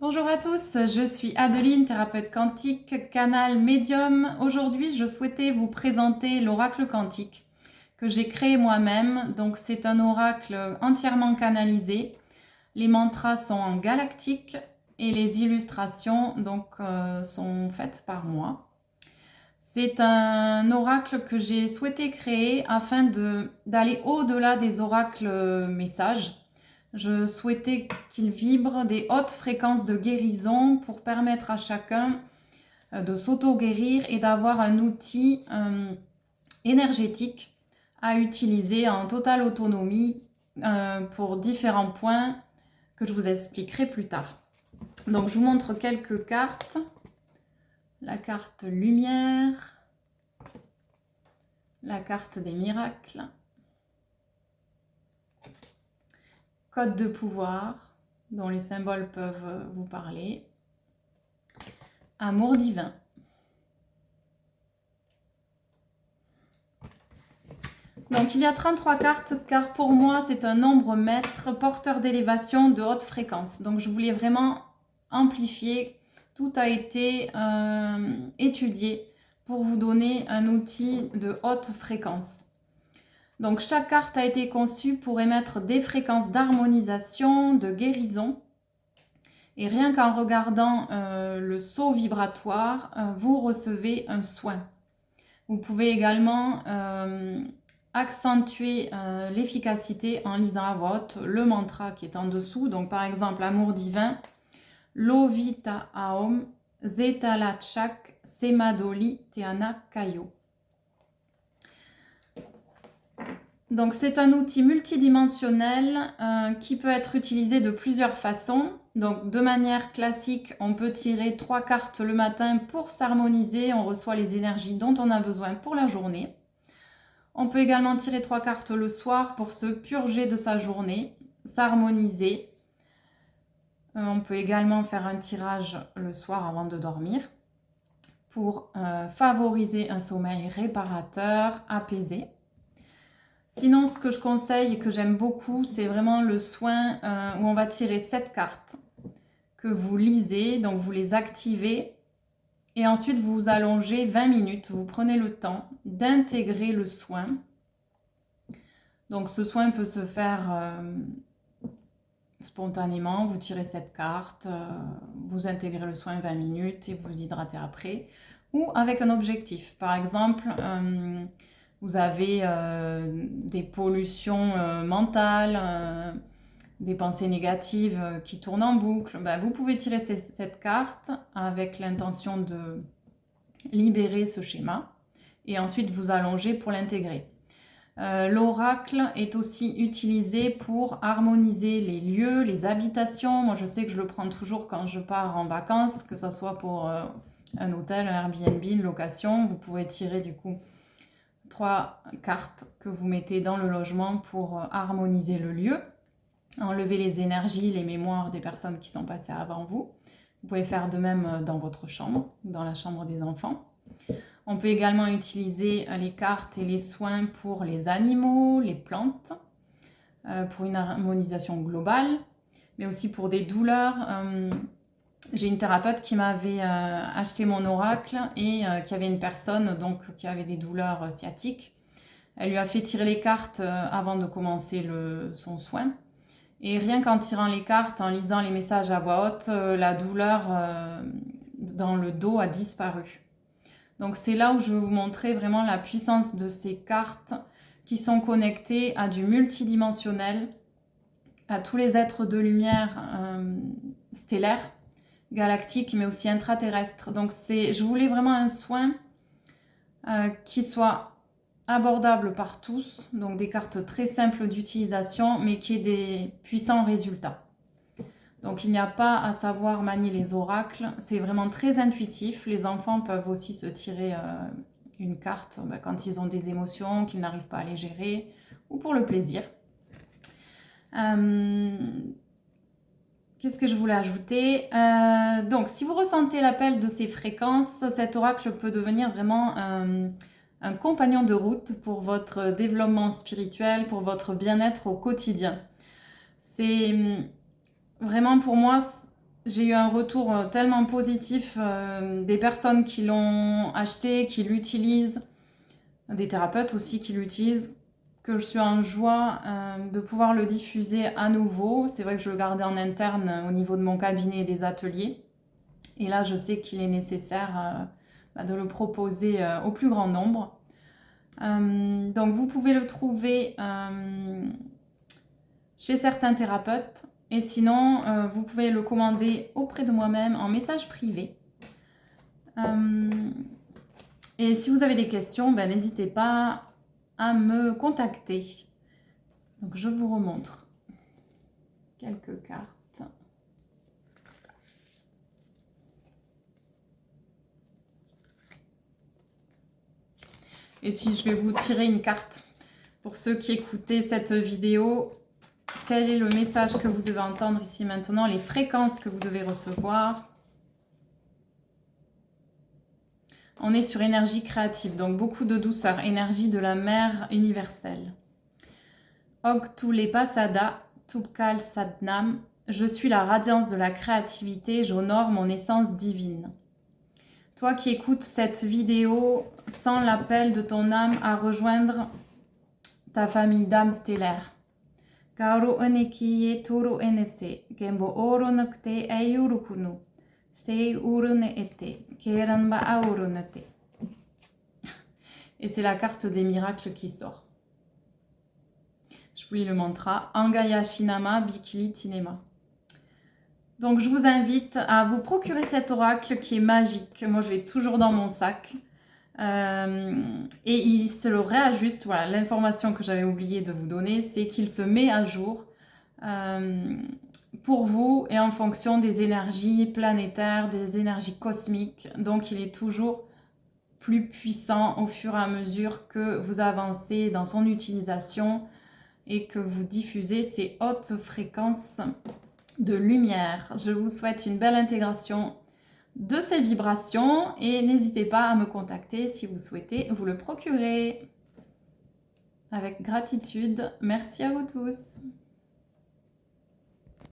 Bonjour à tous, je suis Adeline, thérapeute quantique, canal médium. Aujourd'hui, je souhaitais vous présenter l'oracle quantique que j'ai créé moi-même. Donc, c'est un oracle entièrement canalisé. Les mantras sont en galactique et les illustrations sont faites par moi. C'est un oracle que j'ai souhaité créer afin d'aller au-delà des oracles messages. Je souhaitais qu'il vibre des hautes fréquences de guérison pour permettre à chacun de s'auto-guérir et d'avoir un outil énergétique à utiliser en totale autonomie pour différents points que je vous expliquerai plus tard. Donc je vous montre quelques cartes. La carte lumière, la carte des miracles, code de pouvoir dont les symboles peuvent vous parler, amour divin. Donc il y a 33 cartes car pour moi c'est un nombre maître porteur d'élévation de haute fréquence. Donc je voulais vraiment amplifier, tout a été étudié pour vous donner un outil de haute fréquence. Donc chaque carte a été conçue pour émettre des fréquences d'harmonisation, de guérison. Et rien qu'en regardant le saut vibratoire, vous recevez un soin. Vous pouvez également accentuer l'efficacité en lisant à voix haute le mantra qui est en dessous. Donc par exemple, amour divin, Lovita Aom, Zetala Chak, Semadoli, Teana Kayo. Donc c'est un outil multidimensionnel qui peut être utilisé de plusieurs façons. Donc de manière classique, on peut tirer 3 cartes le matin pour s'harmoniser. On reçoit les énergies dont on a besoin pour la journée. On peut également tirer 3 cartes le soir pour se purger de sa journée, s'harmoniser. On peut également faire un tirage le soir avant de dormir pour favoriser un sommeil réparateur, apaisé. Sinon, ce que je conseille et que j'aime beaucoup, c'est vraiment le soin où on va tirer 7 cartes que vous lisez, donc vous les activez et ensuite vous vous allongez 20 minutes. Vous prenez le temps d'intégrer le soin. Donc ce soin peut se faire spontanément. Vous tirez 7 cartes, vous intégrez le soin 20 minutes et vous hydratez après. Ou avec un objectif. Par exemple, vous avez des pollutions mentales, des pensées négatives qui tournent en boucle. Vous pouvez tirer cette carte avec l'intention de libérer ce schéma et ensuite vous allonger pour l'intégrer. L'oracle est aussi utilisé pour harmoniser les lieux, les habitations. Moi, je sais que je le prends toujours quand je pars en vacances, que ce soit pour un hôtel, un Airbnb, une location. Vous pouvez tirer du coup 3 cartes que vous mettez dans le logement pour harmoniser le lieu, enlever les énergies, les mémoires des personnes qui sont passées avant vous. Vous pouvez faire de même dans votre chambre, dans la chambre des enfants. On peut également utiliser les cartes et les soins pour les animaux, les plantes, pour une harmonisation globale, mais aussi pour des douleurs. J'ai une thérapeute qui m'avait acheté mon oracle et qui avait une personne qui avait des douleurs sciatiques. Elle lui a fait tirer les cartes avant de commencer son soin. Et rien qu'en tirant les cartes, en lisant les messages à voix haute, la douleur dans le dos a disparu. Donc c'est là où je vais vous montrer vraiment la puissance de ces cartes qui sont connectées à du multidimensionnel, à tous les êtres de lumière stellaires, galactiques, mais aussi intraterrestres. Donc je voulais vraiment un soin qui soit abordable par tous, donc des cartes très simples d'utilisation, mais qui ait des puissants résultats. Donc il n'y a pas à savoir manier les oracles, c'est vraiment très intuitif. Les enfants peuvent aussi se tirer une carte quand ils ont des émotions qu'ils n'arrivent pas à les gérer, ou pour le plaisir. Qu'est-ce que je voulais ajouter donc si vous ressentez l'appel de ces fréquences, cet oracle peut devenir vraiment un compagnon de route pour votre développement spirituel, pour votre bien-être au quotidien. C'est vraiment pour moi J'ai eu un retour tellement positif des personnes qui l'ont acheté, qui l'utilisent, des thérapeutes aussi qui l'utilisent, que je suis en joie de pouvoir le diffuser à nouveau. C'est vrai que je le gardais en interne au niveau de mon cabinet et des ateliers. Et là, je sais qu'il est nécessaire de le proposer au plus grand nombre. Donc, vous pouvez le trouver chez certains thérapeutes. Et sinon, vous pouvez le commander auprès de moi-même en message privé. Et si vous avez des questions, n'hésitez pas à me contacter. Donc, je vous remontre quelques cartes. Et si je vais vous tirer une carte pour ceux qui écoutaient cette vidéo, quel est le message que vous devez entendre ici maintenant, les fréquences que vous devez recevoir. On est sur énergie créative, donc beaucoup de douceur, énergie de la mère universelle. Og Tule Pasada, Tupkal Sadnam, je suis la radiance de la créativité, j'honore mon essence divine. Toi qui écoutes cette vidéo, sens l'appel de ton âme à rejoindre ta famille d'âmes stellaires. Kaoru enekiye turu enese, gembo oro nokte eyurukunu, sei urune ete, keranba aurunete. Et c'est la carte des miracles qui sort. Je vous lis le mantra, Angaya Shinama Bikili Tinema. Donc je vous invite à vous procurer cet oracle qui est magique. Moi je l'ai toujours dans mon sac. Et il se le réajuste. Voilà, l'information que j'avais oublié de vous donner, c'est qu'il se met à jour pour vous et en fonction des énergies planétaires, des énergies cosmiques. Donc il est toujours plus puissant au fur et à mesure que vous avancez dans son utilisation et que vous diffusez ces hautes fréquences de lumière. Je vous souhaite une belle intégration de ces vibrations et n'hésitez pas à me contacter si vous souhaitez vous le procurer. Avec gratitude, merci à vous tous.